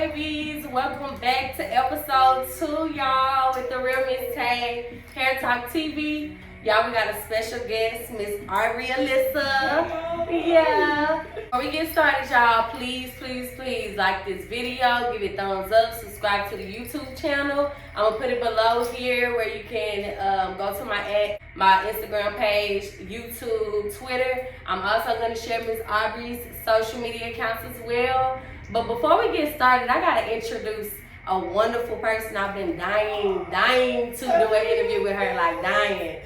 Taebies. Welcome back to episode 2, y'all, with the Real Miss Tay, Hair Talk TV. Y'all, we got a special guest, Miss Aubreyy Alyssa. Yeah. Before we get started, y'all, please like this video, give it thumbs up, subscribe to the YouTube channel. I'm gonna put it below here where you can go to my Instagram page, YouTube, Twitter. I'm also gonna share Miss Aubrey's social media accounts as well. But before we get started, I gotta introduce a wonderful person. I've been dying to do an interview with her, like dying.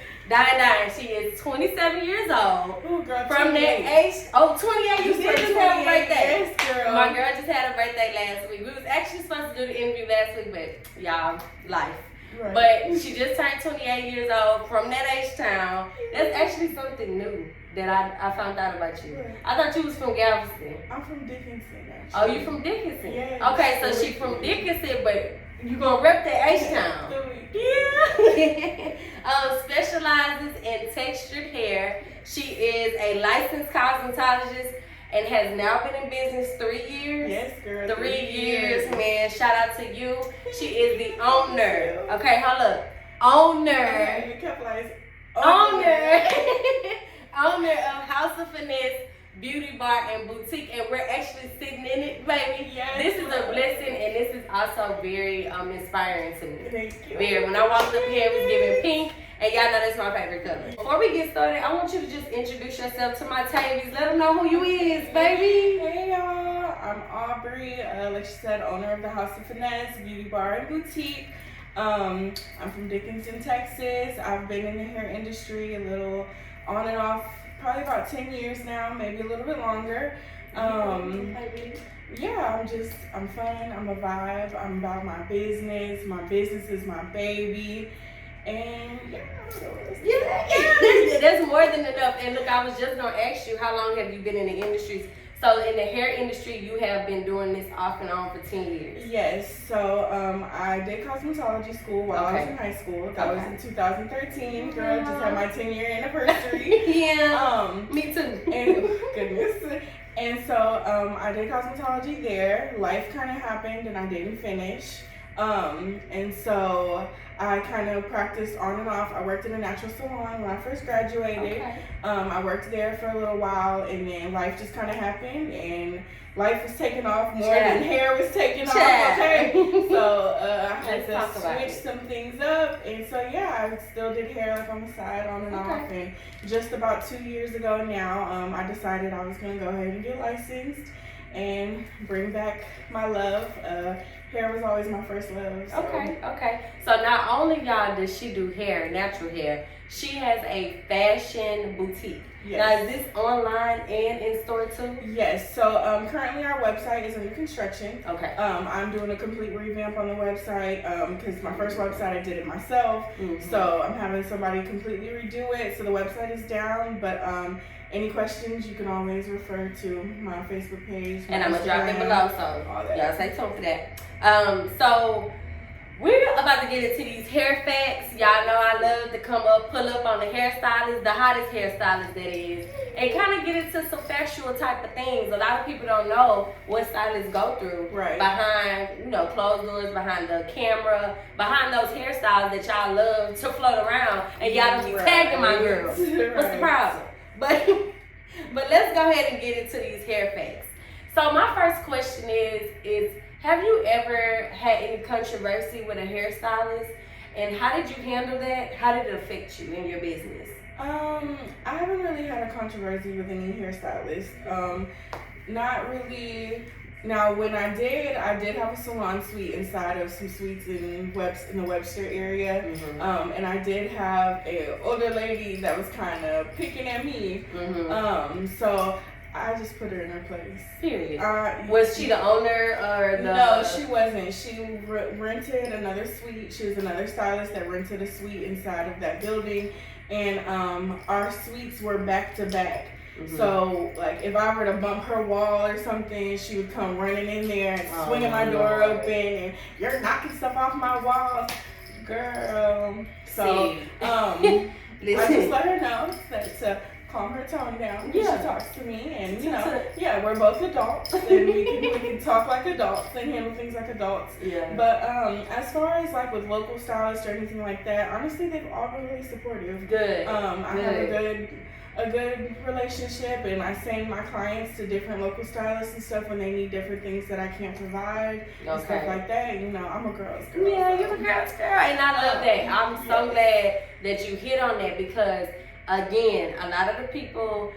She is 27 years old. Ooh, girl, from 28. that age, 28, you did just have a birthday. Yes, girl. My girl just had a birthday last week. We was actually supposed to do the interview last week, but y'all, life. Right. But she just turned 28 years old from that H-Town. That's actually something new that I found out about you. Right. I thought you was from Galveston. I'm from Dickinson, actually. Oh, you from Dickinson? Yeah. Okay, so she from Dickinson, but you gonna rep that H-Town. Yeah. Specializes in textured hair. She is a licensed cosmetologist and has now been in business 3 years. Yes, girl. 3 years, man. Shout out to you. She is the owner. Okay, hold up. Owner. You kept like, Owner of House of Finesse Beauty Bar and Boutique, and we're actually sitting in it, baby. Yes, this is a blessing, and this is also very inspiring to me. Thank you. Very. When I walked up here, it was giving pink, and y'all know that's my favorite color. Before we get started, I want you to just introduce yourself to my Taebies. Let them know who you is, baby. Hey y'all, I'm Aubrey, like she said, owner of the House of Finesse Beauty Bar and Boutique. I'm from Dickinson, Texas. I've been in the hair industry a little on and off, probably about 10 years now, maybe a little bit longer. Yeah, I'm fun, I'm a vibe, I'm about my business is my baby, and yeah, that's more than enough. And look, I was just gonna ask you, how long have you been in the industries? So in the hair industry, you have been doing this off and on for 10 years. Yes, so I did cosmetology school while I was in high school. That was in 2013. Girl, just had my 10-year anniversary. Yeah, me too. And goodness. And so I did cosmetology there. Life kind of happened and I didn't finish. And so I kind of practiced on and off. I worked in a natural salon when I first graduated. Okay. I worked there for a little while, and then life just kind of happened, and life was taking off more than hair was taking off. Okay, so I had to switch some things up, and so yeah, I still did hair like on the side, on and off. And just about 2 years ago now, I decided I was gonna go ahead and get licensed and bring back my love. Hair was always my first love. So. Okay. So not only, y'all, does she do hair, natural hair, she has a fashion boutique. Yes. Now, is this online and in store too? Yes. So currently our website is under construction. Okay. I'm doing a complete revamp on the website because my first website I did it myself. Mm-hmm. So I'm having somebody completely redo it. So the website is down, but any questions you can always refer to my Facebook page. And I'm gonna drop it below, so y'all stay tuned for that. So we're about to get into these hair facts. Y'all know I love to pull up on the hairstylist, the hottest hairstylist that is, and kind of get into some factual type of things. A lot of people don't know what stylists go through behind, closed doors, behind the camera, behind those hairstyles that y'all love to float around, and y'all don't be tagging my girls. What's the problem? But let's go ahead and get into these hair facts. So my first question is have you ever had any controversy with a hairstylist, and how did you handle that? How did it affect you in your business? I haven't really had a controversy with any hairstylist. Not really. Now, when I did have a salon suite inside of some suites in the Webster area. Mm-hmm. And I did have an older lady that was kind of picking at me. Mm-hmm. So I just put her in her place. Period. Was she the owner or the? No, she wasn't. She rented another suite. She was another stylist that rented a suite inside of that building. And our suites were back to back. Mm-hmm. So, like, if I were to bump her wall or something, she would come running in there and swinging my door open, and you're knocking stuff off my walls, girl. So, I just let her know that calm her tone down. Yeah. She talks to me, and you know, yeah, we're both adults, and we can talk like adults and handle things like adults. Yeah. But as far as like with local stylists or anything like that, honestly, they've all been really supportive. Good. I have a good relationship, and I send my clients to different local stylists and stuff when they need different things that I can't provide and stuff like that. You know, I'm a girl's girl. Yeah, you're a girl's girl, and I love that. I'm so glad that you hit on that because, again, a lot of the people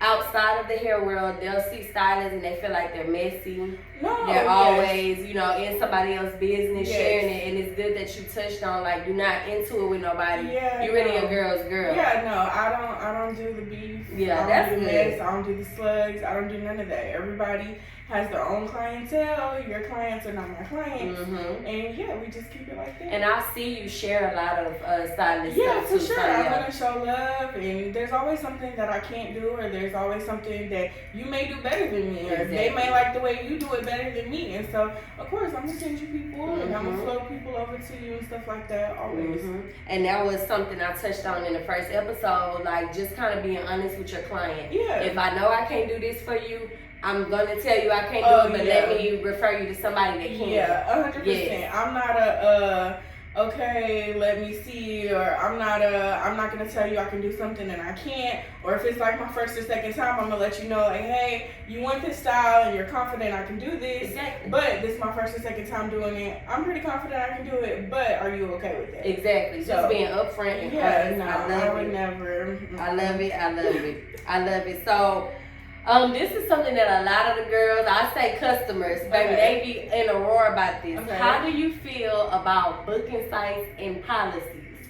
outside of the hair world, they'll see stylists and they feel like they're messy. No, they're always, you know, in somebody else's business, sharing it, and it's good that you touched on like you're not into it with nobody. Yeah, you're really a girl's girl. Yeah, no, I don't do the beef. Yeah, I don't do the mess. I don't do the slugs. I don't do none of that. Everybody has their own clientele. Your clients are not my clients, and yeah, we just keep it like that. And I see you share a lot of stylist stuff too. For sure. So, I want to show love, and there's always something that I can't do, or there's always something that you may do better than me, or they may like the way you do it better than me, and so of course I'm gonna send you people, and I'm gonna flow people over to you and stuff like that always. And that was something I touched on in the first episode, like just kind of being honest with your client. Yeah. If I know I can't do this for you, I'm gonna tell you I can't do it, but let me refer you to somebody that can. Yeah, 100%. I'm not okay, let me see, or I'm not gonna tell you I can do something and I can't, or if it's like my first or second time, I'm gonna let you know, like, hey, you want this style and you're confident I can do this, but this is my first or second time doing it. I'm pretty confident I can do it, but are you okay with that? Exactly. So, just being upfront and honest. I would never. I love it. I love it. So, this is something that a lot of the girls, I say customers, baby, they be in a roar about this. How do you feel about booking sites and policies?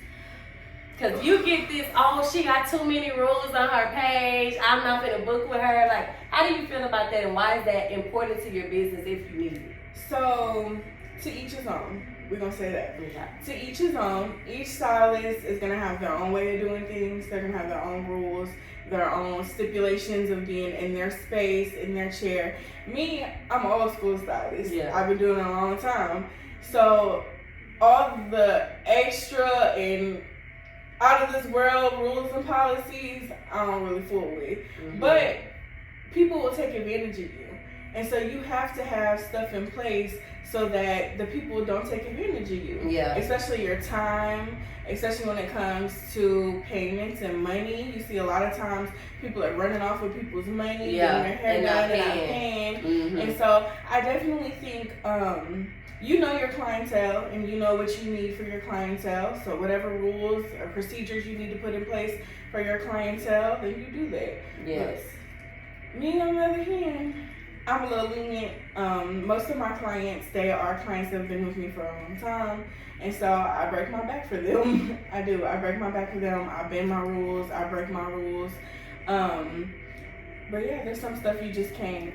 Because you get this, oh, she got too many rules on her page, I'm not going to book with her. Like, how do you feel about that, and why is that important to your business if you need it? So, to each his own. We're going to say that. To each his own. Each stylist is going to have their own way of doing things. They're going to have their own rules, their own stipulations of being in their space, in their chair. Me, I'm an old school stylist. I've been doing it a long time. So all the extra and out of this world rules and policies, I don't really fool with. But people will take advantage of you. And so you have to have stuff in place so that the people don't take advantage of you. Especially your time, especially when it comes to payments and money. You see a lot of times people are running off with people's money, getting their hair done and not paying. And so I definitely think you know your clientele and you know what you need for your clientele. So whatever rules or procedures you need to put in place for your clientele, then you do that. But me, on the other hand, I'm a little lenient. Most of my clients, they are clients that have been with me for a long time. And so I break my back for them. I do. I break my back for them. I bend my rules. I break my rules. But yeah, there's some stuff you just can't.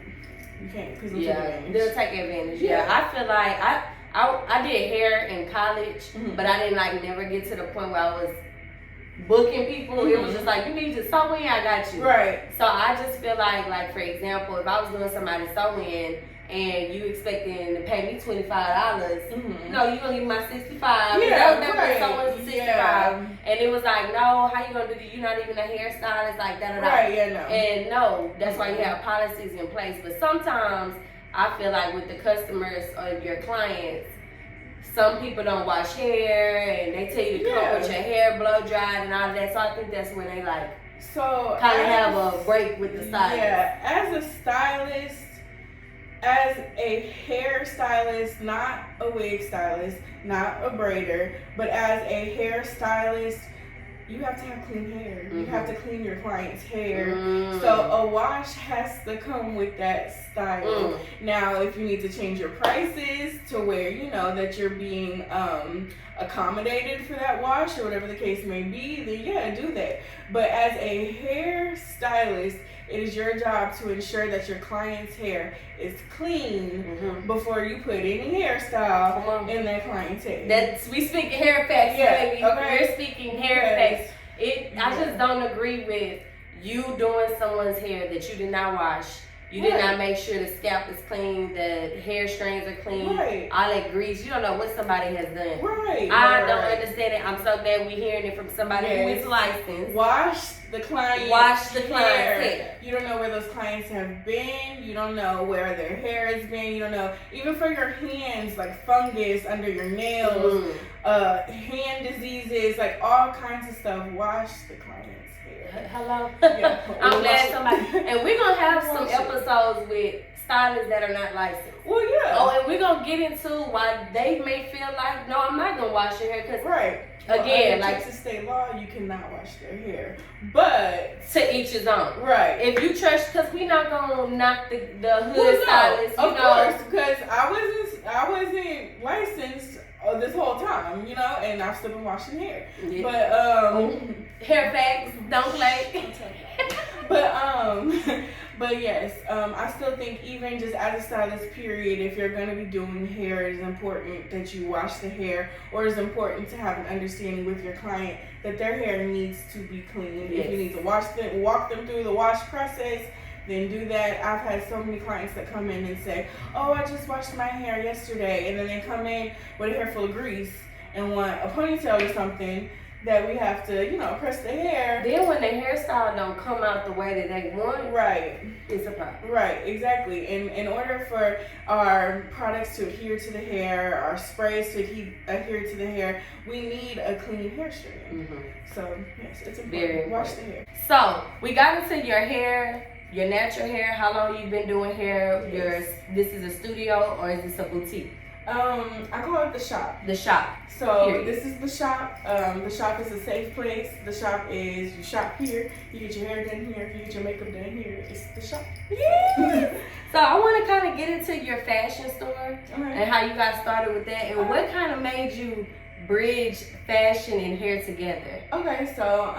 You can't because they'll take advantage. They'll take advantage. I feel like I did hair in college, but I didn't never get to the point where I was booking people. It was just like, you need to sew in, I got you. So I just feel like for example, if I was doing somebody's sew in and you expecting to pay me $25, no, you gonna give me my $65. That was $65. And it was like, no, how you gonna do that? You're not even a hairstylist, like that. And no, that's why you have policies in place. But sometimes I feel like with the customers or your clients, some people don't wash hair and they tell you to come with your hair blow dried and all of that. So I think that's when they kind of have a break with the stylist. As a stylist, as a hairstylist, not a wig stylist, not a braider, but as a hairstylist, you have to have clean hair. You have to clean your client's hair. So a wash has to come with that style. Now, if you need to change your prices to where you know that you're being accommodated for that wash or whatever the case may be, then do that. But as a hairstylist, it is your job to ensure that your client's hair is clean before you put any hairstyle in their client's hair. We speaking hair facts, baby. We're speaking hair facts. I just don't agree with you doing someone's hair that you did not wash You did not make sure the scalp is clean, the hair strands are clean, all that grease. You don't know what somebody has done. I don't understand it. I'm so glad we're hearing it from somebody who is licensed. Wash the client's hair. You don't know where those clients have been. You don't know where their hair has been. You don't know, even for your hands, like fungus under your nails, hand diseases, like all kinds of stuff. Wash the client's hair. Hello? Yeah. I'm glad somebody. And we're going to have some episodes with stylists that are not licensed. Well, yeah. Oh, and we're going to get into why they may feel like, no, I'm not going to wash your hair. Cause again, like Texas state law, you cannot wash their hair, but to each his own. If you trust, because we not gonna knock the hood stylist, of course, because I wasn't licensed this whole time, you know, and I've still been washing hair. Yeah. But hair facts, don't play. But yes, I still think even just as a stylist, period, if you're going to be doing hair, it is important that you wash the hair, or it's important to have an understanding with your client that their hair needs to be clean. Yes. If you need to walk them through the wash process, then do that. I've had so many clients that come in and say, oh, I just washed my hair yesterday, and then they come in with a hair full of grease and want a ponytail or something that we have to, you know, press the hair. Then when the hairstyle don't come out the way that they want, it's a problem. Right, exactly. And in order for our products to adhere to the hair, our sprays to adhere to the hair, we need a clean hair strand. So yes, it's important. Wash the hair. So we got into your hair, your natural hair. How long you been doing hair? This is a studio or is this a boutique? I call it the shop. The shop. So this is the shop. The shop is a safe place. The shop is, you shop here, you get your hair done here, you get your makeup done here. It's the shop. Yeah. So I want to kind of get into your fashion store and how you got started with that, and what kind of made you bridge fashion and hair together. Okay, so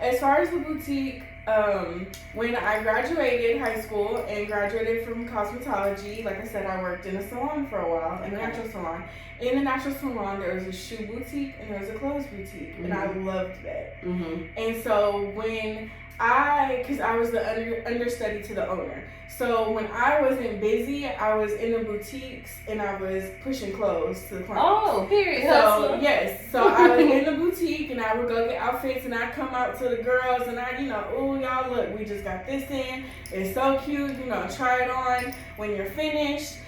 as far as the boutique, when I graduated high school and graduated from cosmetology, like I said, I worked in a salon for a while, in a natural salon. In the natural salon, there was a shoe boutique and there was a clothes boutique, and I loved that. And so when because I was the understudy to the owner. So when I wasn't busy, I was in the boutiques and I was pushing clothes to the clients. Oh, period. So yes, so I was in the boutique and I would go get outfits and I'd come out to the girls and I, you know, oh y'all look, we just got this in. It's so cute, you know, try it on when you're finished.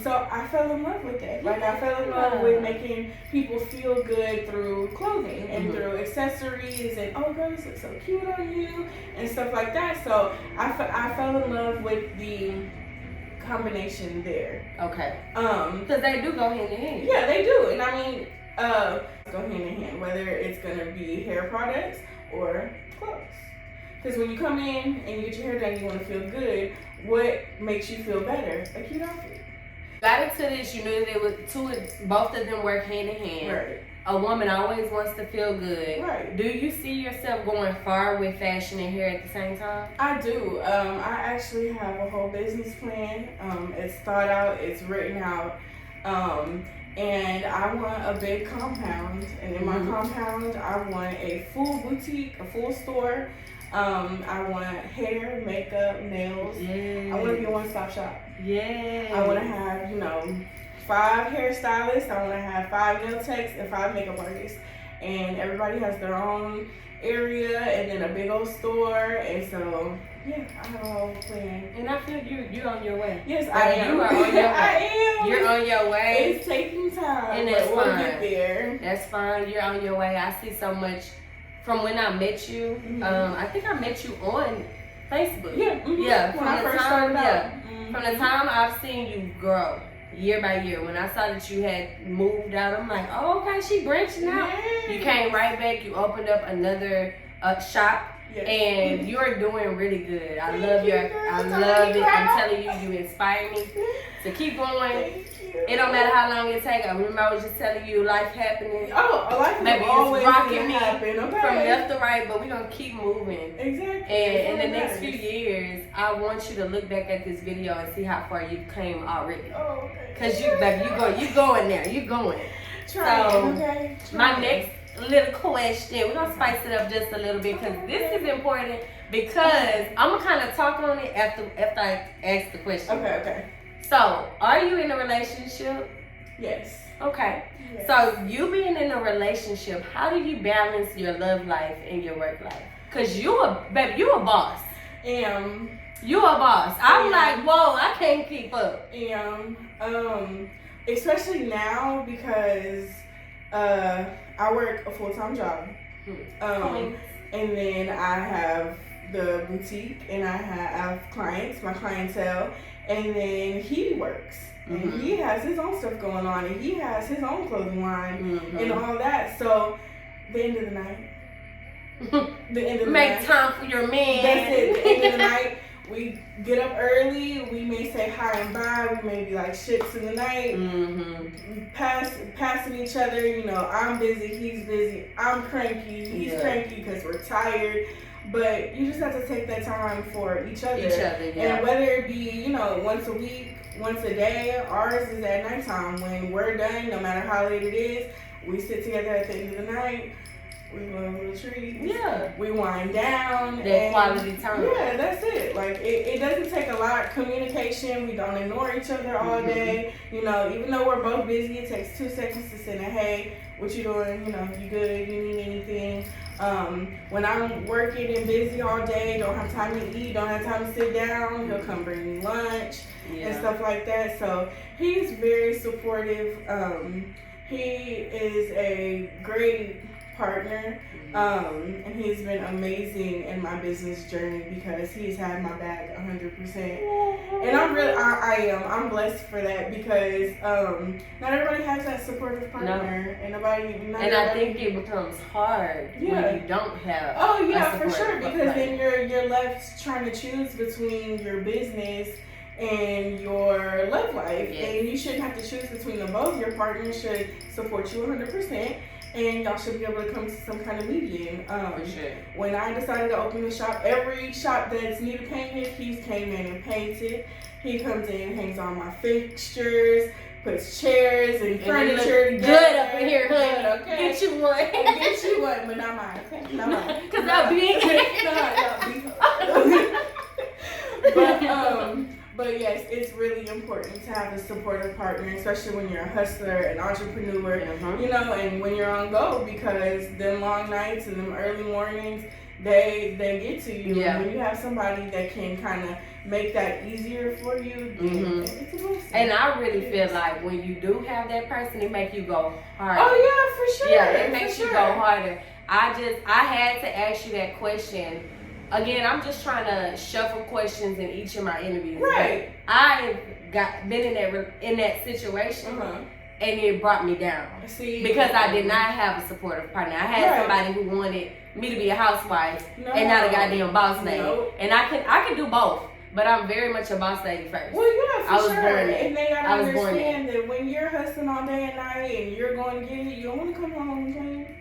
So I fell in love with that. Like I fell in love with making people feel good through clothing and through accessories and, oh girl, this looks so cute on you and stuff like that. So I fell in love with the combination there. Okay. Because they do go hand in hand. Yeah, they do. And I mean, go hand in hand, whether it's gonna be hair products or clothes. Because when you come in and you get your hair done, you want to feel good. What makes you feel better? A cute outfit. Got into this, you knew they were both of them work hand in hand. Right. A woman always wants to feel good. Right. Do you see yourself going far with fashion and hair at the same time? I do. I actually have a whole business plan. It's thought out, it's written out. And I want a big compound. And in my compound, I want a full boutique, a full store. I want hair, makeup, nails. I want to be a one-stop shop. I want to have, you know, 5 hairstylists. I want to have 5 nail techs and 5 makeup artists. And everybody has their own area and then a big old store. And so, yeah, I have a whole plan. And I feel you're on your way. Yes, I am. You are on your way. I am. You're on your way. It's taking time, and that's but we'll fine. get there. That's fine. You're on your way. I see so much from when I met you. I think I met you on Facebook. Yeah. From the time, from the time I've seen you grow year by year. When I saw that you had moved out, I'm like, oh, okay, she branching out. Yes. You came right back. You opened up another shop. Yes. And you're doing really good. I Thank love you, your, girl. I love it. I'm telling you, you inspire me to keep going. Thank you. It don't matter how long it takes. I remember I was just telling you life happening. Oh, life maybe is always it's rocking me happen, okay. from left to right, but we're gonna keep moving. Exactly. And in the next few years, I want you to look back at this video and see how far you've came already. Oh, okay. Cause you, baby, you going there. You going. Trying, so okay. my next little question. We're gonna spice it up just a little bit because this is important. Because I'm gonna kind of talk on it after I ask the question. Okay. So, are you in a relationship? Yes. Okay. Yes. So, you being in a relationship, how do you balance your love life and your work life? Cause you a boss. You a boss. I'm like, whoa, I can't keep up. Especially now because I work a full-time job. And then I have the boutique and I have clients, my clientele, and then he works. And he has his own stuff going on and he has his own clothing line and all that. So the end of the night. Make time for your man. That's it. The end of the night. We get up early. We may say hi and bye. We may be like ships in the night. Passing each other. You know, I'm busy. He's busy. I'm cranky. He's cranky because we're tired. But you just have to take that time for each other. And whether it be, you know, once a week, once a day, ours is at nighttime. When we're done, no matter how late it is, we sit together at the end of the night. We blow little trees. Yeah. We wind down. That quality time. Yeah, that's it. Like, it doesn't take a lot. Communication. We don't ignore each other all day. You know, even though we're both busy, it takes 2 seconds to send a hey, what you doing? You know, you good? You need anything? When I'm working and busy all day, don't have time to eat, don't have time to sit down, he'll come bring me lunch and stuff like that. So he's very supportive. He is a great partner, and he's been amazing in my business journey because he's had my back 100%. And I'm blessed for that because not everybody has that supportive partner, and I think it becomes hard when you don't have. Oh yeah, for sure, because then you're left trying to choose between your business and your love life, and you shouldn't have to choose between them both. Your partner should support you 100%. And y'all should be able to come to some kind of median. For sure. When I decided to open the shop, every shop that's needed painted, he came in and painted. He comes in, hangs on my fixtures, puts chairs and furniture together. Good up in here, honey. Good, okay. Get you one. Get you one, but not mine. Okay? Not mine. Because that'll be But yes, it's really important to have a supportive partner, especially when you're a hustler, an entrepreneur, you know, and when you're on go, because them long nights and them early mornings, they get to you. And when you have somebody that can kind of make that easier for you, it's a blessing. And I really feel like when you do have that person, it makes you go harder. Oh yeah, for sure. Yeah, it makes you go harder. I had to ask you that question. Again, I'm just trying to shuffle questions in each of my interviews. Right. I've been in that situation, and it brought me down. See, because I did not have a supportive partner. I had somebody who wanted me to be a housewife and not a goddamn boss lady. And I can do both, but I'm very much a boss lady first. Well, yeah, for sure. And they gotta understand that when you're hustling all day and night and you're going to get it, you don't want to come home and clean.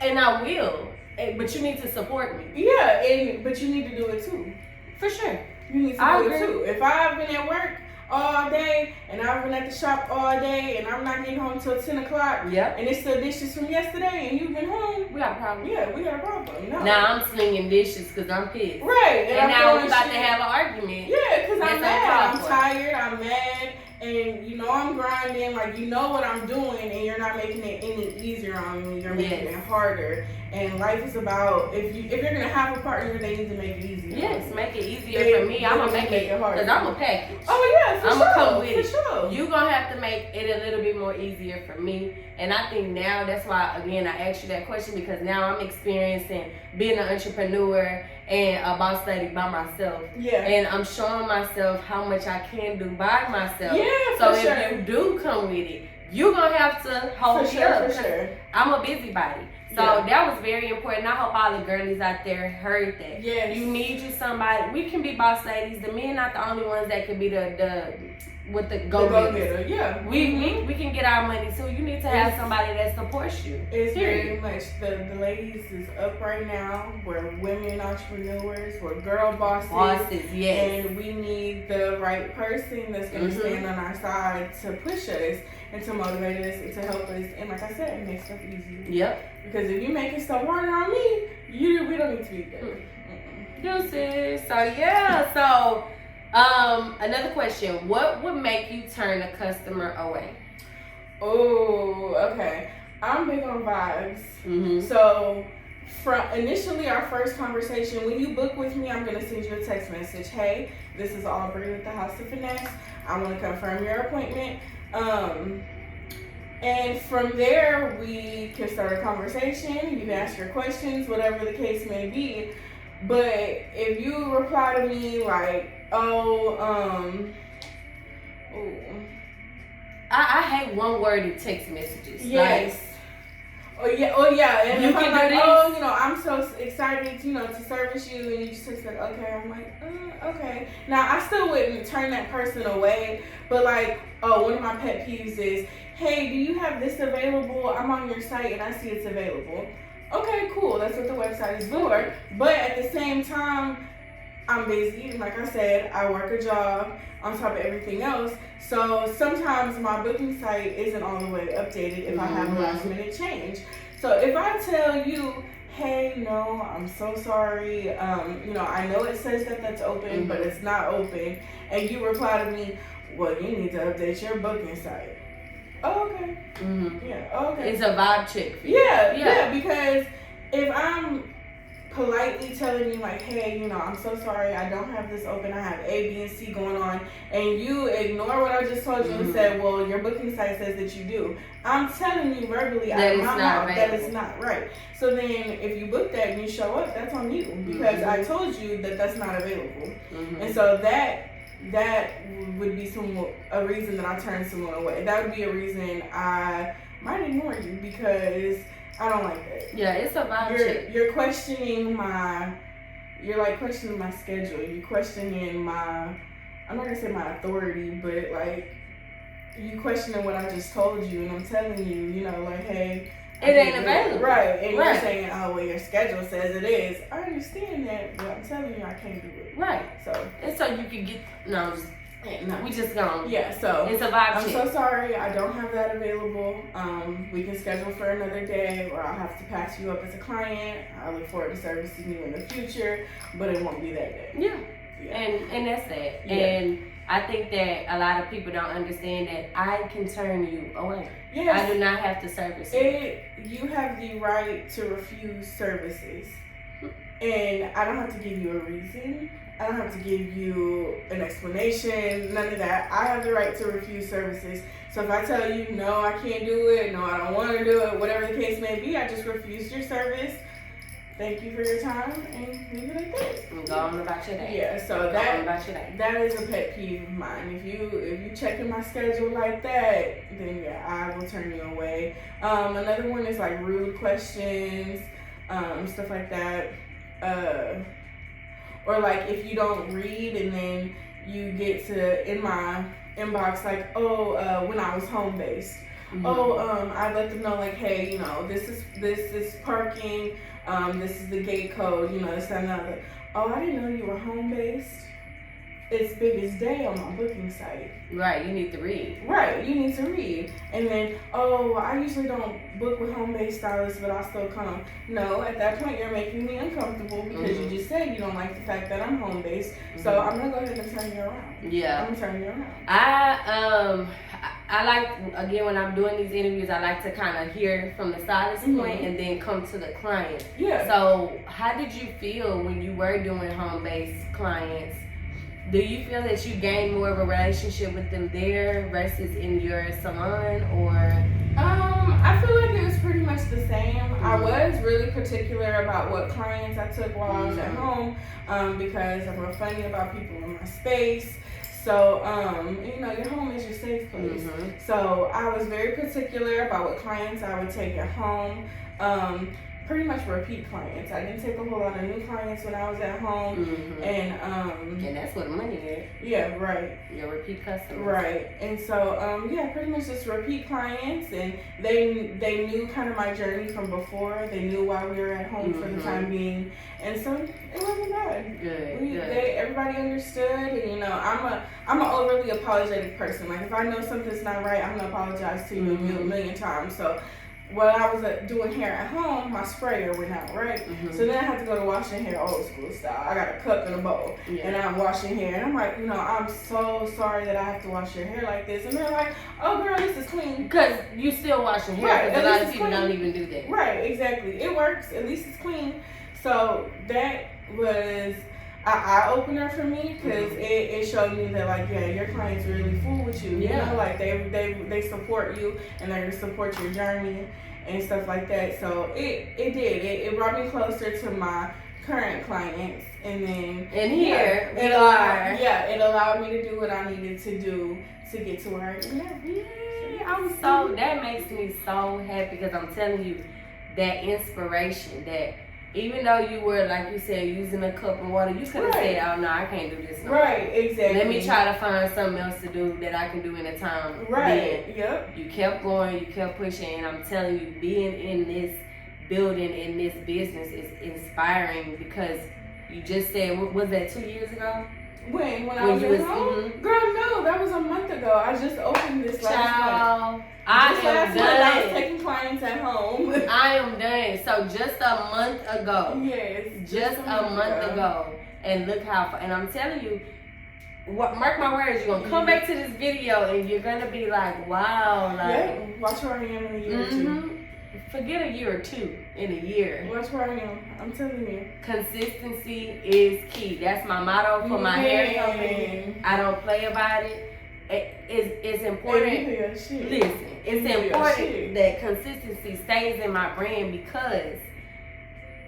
And I will. But you need to support me. Yeah, but you need to do it too. For sure. You need to do it too. If I've been at work all day and I've been at the shop all day and I'm not getting home till 10 o'clock and it's still dishes from yesterday and you've been home, we got a problem. Yeah, we got a problem. No. Now I'm slinging dishes because I'm pissed. Right. And now we're about to have an argument. Yeah, because I'm mad. I'm tired. I'm mad. And you know I'm grinding, like you know what I'm doing, and you're not making it any easier on me. You're making it harder. And life is about if you're gonna have a partner, they need to make it easier. Yes, make it easier for me. I'm gonna make it harder because I'm a package. Oh yeah, for I'm sure. gonna come with it. Sure. You gonna have to make it a little bit more easier for me. And I think now that's why again I asked you that question because now I'm experiencing being an entrepreneur and a boss lady by myself. Yeah. And I'm showing myself how much I can do by myself. Yeah, so if you do come with it, you're gonna have to hold me up. For sure. I'm a busybody. So that was very important. I hope all the girlies out there heard that. Yes. You need somebody. We can be boss ladies. The men not the only ones that can be the with the go-getters. Yeah. We can get our money too. You need to have somebody that supports you. It's very much the ladies is up right now. We're women entrepreneurs. We're girl bosses. Yes. And we need the right person that's going to stand on our side to push us and to motivate us and to help us. And like I said, it makes stuff easier. Yep. Because if you making stuff harder on me, we don't need to be together. Deuces. So yeah. So another question: what would make you turn a customer away? Oh, okay. I'm big on vibes. So from initially our first conversation, when you book with me, I'm gonna send you a text message. Hey, this is Aubrey with the House of Finesse. I want to confirm your appointment. And from there, we can start a conversation. You can ask your questions, whatever the case may be. But if you reply to me like, I hate one-worded text messages. Yes. Like, oh yeah. And you if can I'm like, do this? I'm so excited, to service you, and you just text like, okay. I'm like, okay. Now I still wouldn't turn that person away, but like, one of my pet peeves is, hey, do you have this available? I'm on your site and I see it's available. Okay, cool. That's what the website is for. But at the same time, I'm busy. Like I said, I work a job on top of everything else. So sometimes my booking site isn't all the way updated if I have a last minute change. So if I tell you, hey, no, I'm so sorry. I know it says that that's open, but it's not open. And you reply to me, well, you need to update your booking site. Oh, okay. Yeah. Oh, okay. It's a vibe check for you. Yeah. Because if I'm politely telling you like, hey, I'm so sorry, I don't have this open. I have A, B, and C going on, and you ignore what I just told you and said, well, your booking site says that you do. I'm telling you verbally out of my mouth that it's not right. So then, if you book that and you show up, that's on you because I told you that that's not available. And so that would be a reason that I turn someone away. That would be a reason I might ignore you because I don't like that. Yeah, it's a vibe check. You're questioning questioning my schedule. You're questioning I'm not gonna say my authority, but like you questioning what I just told you, and I'm telling you, like, hey, it ain't available. Right. And you're saying, oh, well, your schedule says it is. I understand that, but I'm telling you I can't do it. Right. So you can get, we just gone. Yeah, so it's a vibe I'm check. so sorry, I don't have that available. We can schedule for another day, or I'll have to pass you up as a client. I look forward to servicing you in the future, but it won't be that day. Yeah. And that's that. Yeah. And I think that a lot of people don't understand that I can turn you away. Yes. I do not have to service you. You have the right to refuse services. And I don't have to give you a reason. I don't have to give you an explanation, none of that. I have the right to refuse services. So if I tell you, no, I can't do it, no, I don't want to do it, whatever the case may be, I just refuse your service. Thank you for your time, and leave it like that. And go on about your day. Yeah, so that is a pet peeve of mine. If you checking my schedule like that, then yeah, I will turn you away. Another one is like rude questions, stuff like that. Or like if you don't read and then you get to in my inbox like, when I was home based. I let them know like, hey, this is parking, this is the gate code, this and that. Oh, I didn't know you were home based. It's biggest day on my booking site. Right, you need to read. Right, you need to read. And then, I usually don't book with home-based stylists, but I'll still come. No, at that point, you're making me uncomfortable because you just said you don't like the fact that I'm home-based. So I'm going to go ahead and turn you around. Yeah. I'm going to turn you around. I like, again, when I'm doing these interviews, I like to kind of hear from the stylist point and then come to the client. Yeah. So how did you feel when you were doing home-based clients? Do you feel that you gained more of a relationship with them there versus in your salon, or? I feel like it was pretty much the same. I was really particular about what clients I took while I was at home, because I'm real funny about people in my space. So, your home is your safe place. So I was very particular about what clients I would take at home. pretty much repeat clients. I didn't take a whole lot of new clients when I was at home. And that's what money is. Yeah, right. Your repeat customers. Right. And so yeah, pretty much just repeat clients, and they knew kind of my journey from before. They knew why we were at home for the time being, and so it wasn't bad. Good. Everybody understood, and you know, I'm an overly apologetic person. Like if I know something's not right, I'm gonna apologize to you a million times. So while I was doing hair at home, my sprayer went out, right? So then I had to go to washing hair old school style. I got a cup and a bowl, and I'm washing hair. And I'm like, you know, I'm so sorry that I have to wash your hair like this. And they're like, oh, girl, this is clean. Because you still wash your hair, because a lot of people don't even do that. Right, exactly. It works. At least it's clean. So that was an eye-opener for me, because it showed me that, like, yeah, your clients really fool with you. You know, like, they support you, and they support your journey and stuff like that. So it brought me closer to my current clients, and then it allowed me to do what I needed to do to get to where I am. That makes me so happy, because I'm telling you, that inspiration, that even though you were, like you said, using a cup of water, you could have said, oh no, I can't do this no more. Right, exactly. Let me try to find something else to do that I can do in a time. Right, You kept going, you kept pushing, and I'm telling you, being in this building, in this business is inspiring, because you just said, was that 2 years ago? When I was at home? Girl, no, that was a month ago. I just opened this last month. I was taking clients at home. I am done. So just a month ago. Yes. Just a month ago. And look how far. And I'm telling you, mark my words, you're going to come back to this video and you're going to be like, wow. Like, watch where I am in a year or two. Forget a year or two. In a year. Watch where I am. I'm telling you. Consistency is key. That's my motto for my hair company. I don't play about it. It's important. Listen, it's important that consistency stays in my brand, because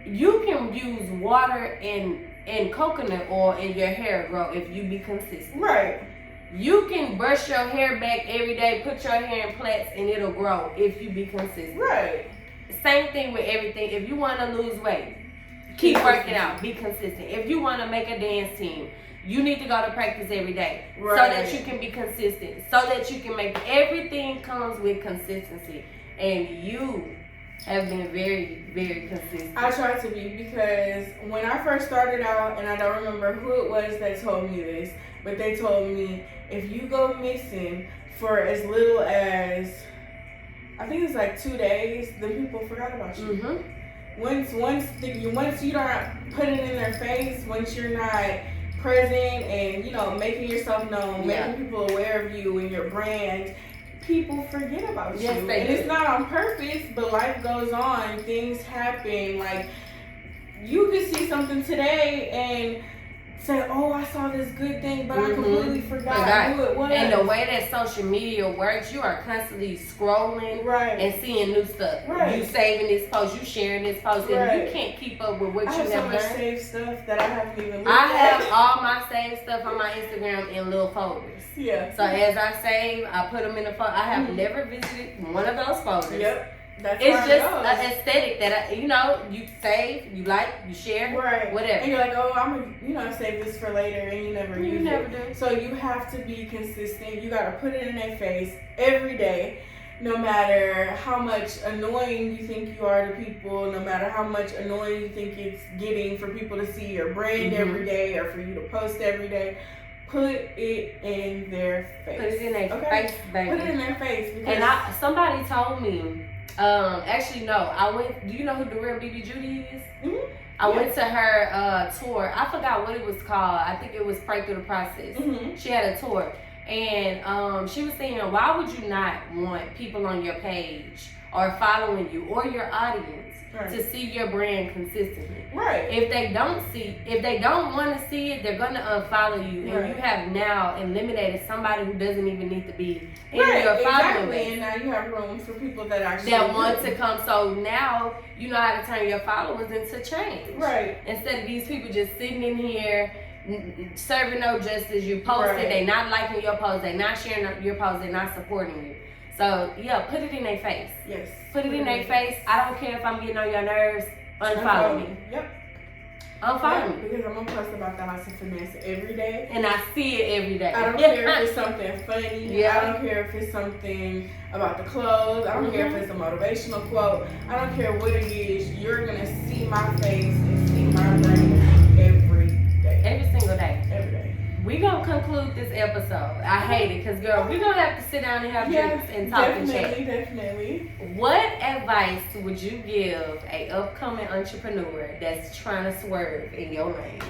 you can use water and coconut oil in your hair grow if you be consistent. Right. You can brush your hair back every day, put your hair in plaits, and it'll grow if you be consistent. Right. Same thing with everything. If you want to lose weight, keep working out. Be consistent. If you want to make a dance team, you need to go to practice every day, so that you can be consistent, so that you can make everything comes with consistency. And you have been very, very consistent. I try to be, because when I first started out, and I don't remember who it was that told me this, but they told me, if you go missing for as little as, I think it's like 2 days, then people forgot about you. Once you don't put it in their face, once you're not present and, you know, making yourself known, making people aware of you and your brand, people forget about you. And it's not on purpose, but life goes on, things happen. Like, you could see something today and say, oh, I saw this good thing, but I completely forgot who it was. And the way that social media works, you are constantly scrolling and seeing new stuff. You saving this post, you sharing this post, and you can't keep up with what you have done. I have so much saved stuff that I haven't even looked at. I have all my saved stuff on my Instagram in little folders. So as I save, I put them in the folder. I have never visited one of those folders. That's it's just an aesthetic that you save, you like, you share, whatever. And you're like, oh, I'm gonna save this for later, and you never use it. Do. So you have to be consistent. You gotta put it in their face every day, no matter how much annoying you think you are to people, no matter how much annoying you think it's getting for people to see your brand every day or for you to post every day. Put it in their face. Put it in their face, baby. Put it in their face. Because somebody told me. Actually, no. I went. Do you know who The Real BB Judy is? I went to her tour. I forgot what it was called. I think it was Pray Through the Process. She had a tour, and she was saying, why would you not want people on your page or following you or your audience to see your brand consistently? If they don't want to see it, they're gonna unfollow you, and you have now eliminated somebody who doesn't even need to be in your following list. And now you have room for people that actually want to come. So now you know how to turn your followers into change. Instead of these people just sitting in here serving no justice. You posted, they not liking your post, they not sharing your post, they not supporting you. So yeah, put it in their face. Yes. Put it in their face. I don't care if I'm getting on your nerves. Unfollow me. Yep. Unfollow me. Because I'm gonna post about the House of Finesse every day. And I see it every day. I don't care if it's something funny. Yeah. I don't care if it's something about the clothes. I don't care if it's a motivational quote. I don't care what it is. You're gonna see my face and see my brain every day. Every single day. Every day. We gonna conclude this episode. I hate it because girl, we gonna have to sit down and have drinks and talk and chat. Definitely. What advice would you give a upcoming entrepreneur that's trying to swerve in your lane?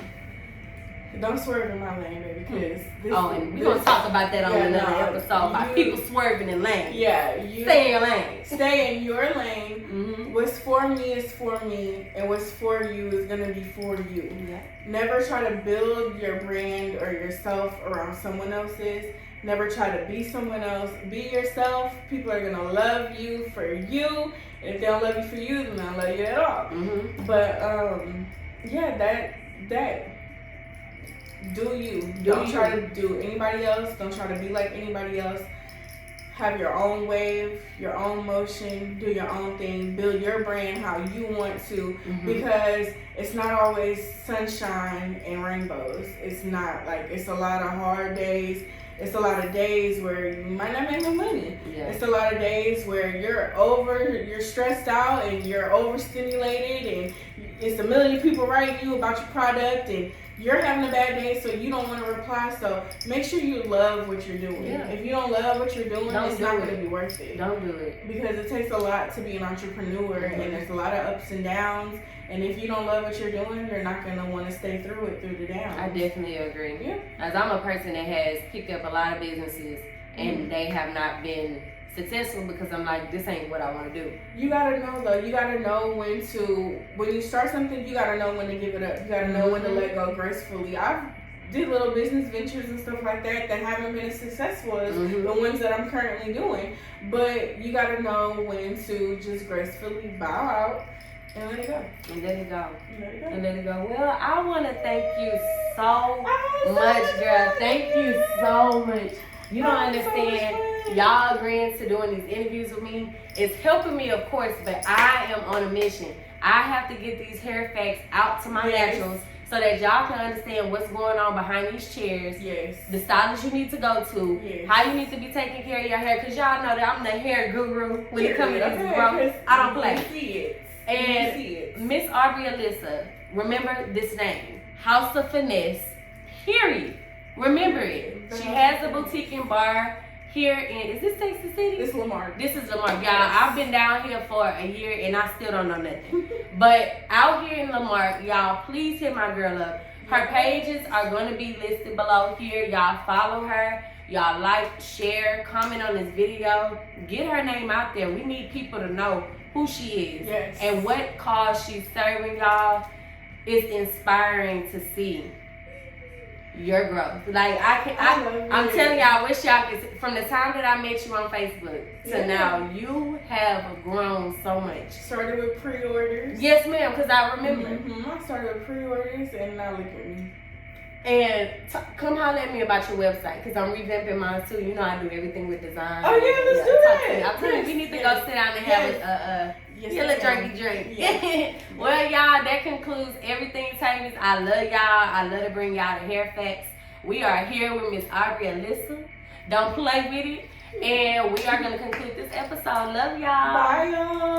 Don't swerve in my lane, baby, because and we're gonna talk about that on another episode about people swerving in lanes. Yeah, stay in your lane. Stay in your lane. What's for me is for me, and what's for you is gonna be for you. Yeah. Never try to build your brand or yourself around someone else's. Never try to be someone else. Be yourself. People are gonna love you for you, and if they don't love you for you, then they don't love you at all. But yeah, that. Do you. Don't try to do anybody else. Don't try to be like anybody else. Have your own wave, your own motion, do your own thing, build your brand how you want to, because it's not always sunshine and rainbows. It's not. Like, it's a lot of hard days. It's a lot of days where you might not make no money. Yeah. It's a lot of days where you're stressed out and you're overstimulated, and it's a million people writing you about your product, and you're having a bad day, so you don't want to reply. So make sure you love what you're doing. Yeah. If you don't love what you're doing, it's not going to be worth it. Don't do it. Because it takes a lot to be an entrepreneur, and there's a lot of ups and downs. And if you don't love what you're doing, you're not going to want to stay through the downs. I definitely agree. Yeah. As I'm a person that has picked up a lot of businesses, and they have not been successful because I'm like, this ain't what I want to do. You gotta know though. You gotta know when you start something, you gotta know when to give it up. You gotta know when to let go gracefully. I've did little business ventures and stuff like that haven't been as successful as the ones that I'm currently doing. But you gotta know when to just gracefully bow out and let it go. And let it go. And let it go. Well, I want to thank you so much, girl. Thank you so much. You don't understand. Y'all agreeing to doing these interviews with me. It's helping me, of course, but I am on a mission. I have to get these hair facts out to my naturals so that y'all can understand what's going on behind these chairs. Yes. The stylist you need to go to. Yes. How you need to be taking care of your hair. Because y'all know that I'm the hair guru when it comes to these growth. I don't play. You see it. And Miss Aubreyy Alyssa, remember this name. House of Finesse. Period. Remember it. She has a boutique and bar here in, is this Texas City? This is Lamarque. This is Lamarque. Y'all, I've been down here for a year and I still don't know nothing. But out here in Lamarque, y'all, please hit my girl up. Her pages are going to be listed below here. Y'all follow her. Y'all like, share, comment on this video. Get her name out there. We need people to know who she is. Yes. And what cause she's serving, y'all. It's inspiring to see your growth. Like I'm telling y'all, I wish y'all could, from the time that I met you on Facebook to now, you have grown so much. Started with pre-orders. Yes, ma'am, because I remember. I started with pre-orders, and now look at me. And come holler at me about your website, because I'm revamping mine too. You know I do everything with design. Oh yeah, let's do that. I'm telling you, we need to go sit down and have a drinky drink. Yes. Well, y'all, that concludes everything, Taebies. I love y'all. I love to bring y'all the hair facts. We are here with Miss Aubreyy Alyssa. Don't play with it. And we are going to conclude this episode. Love y'all. Bye, y'all.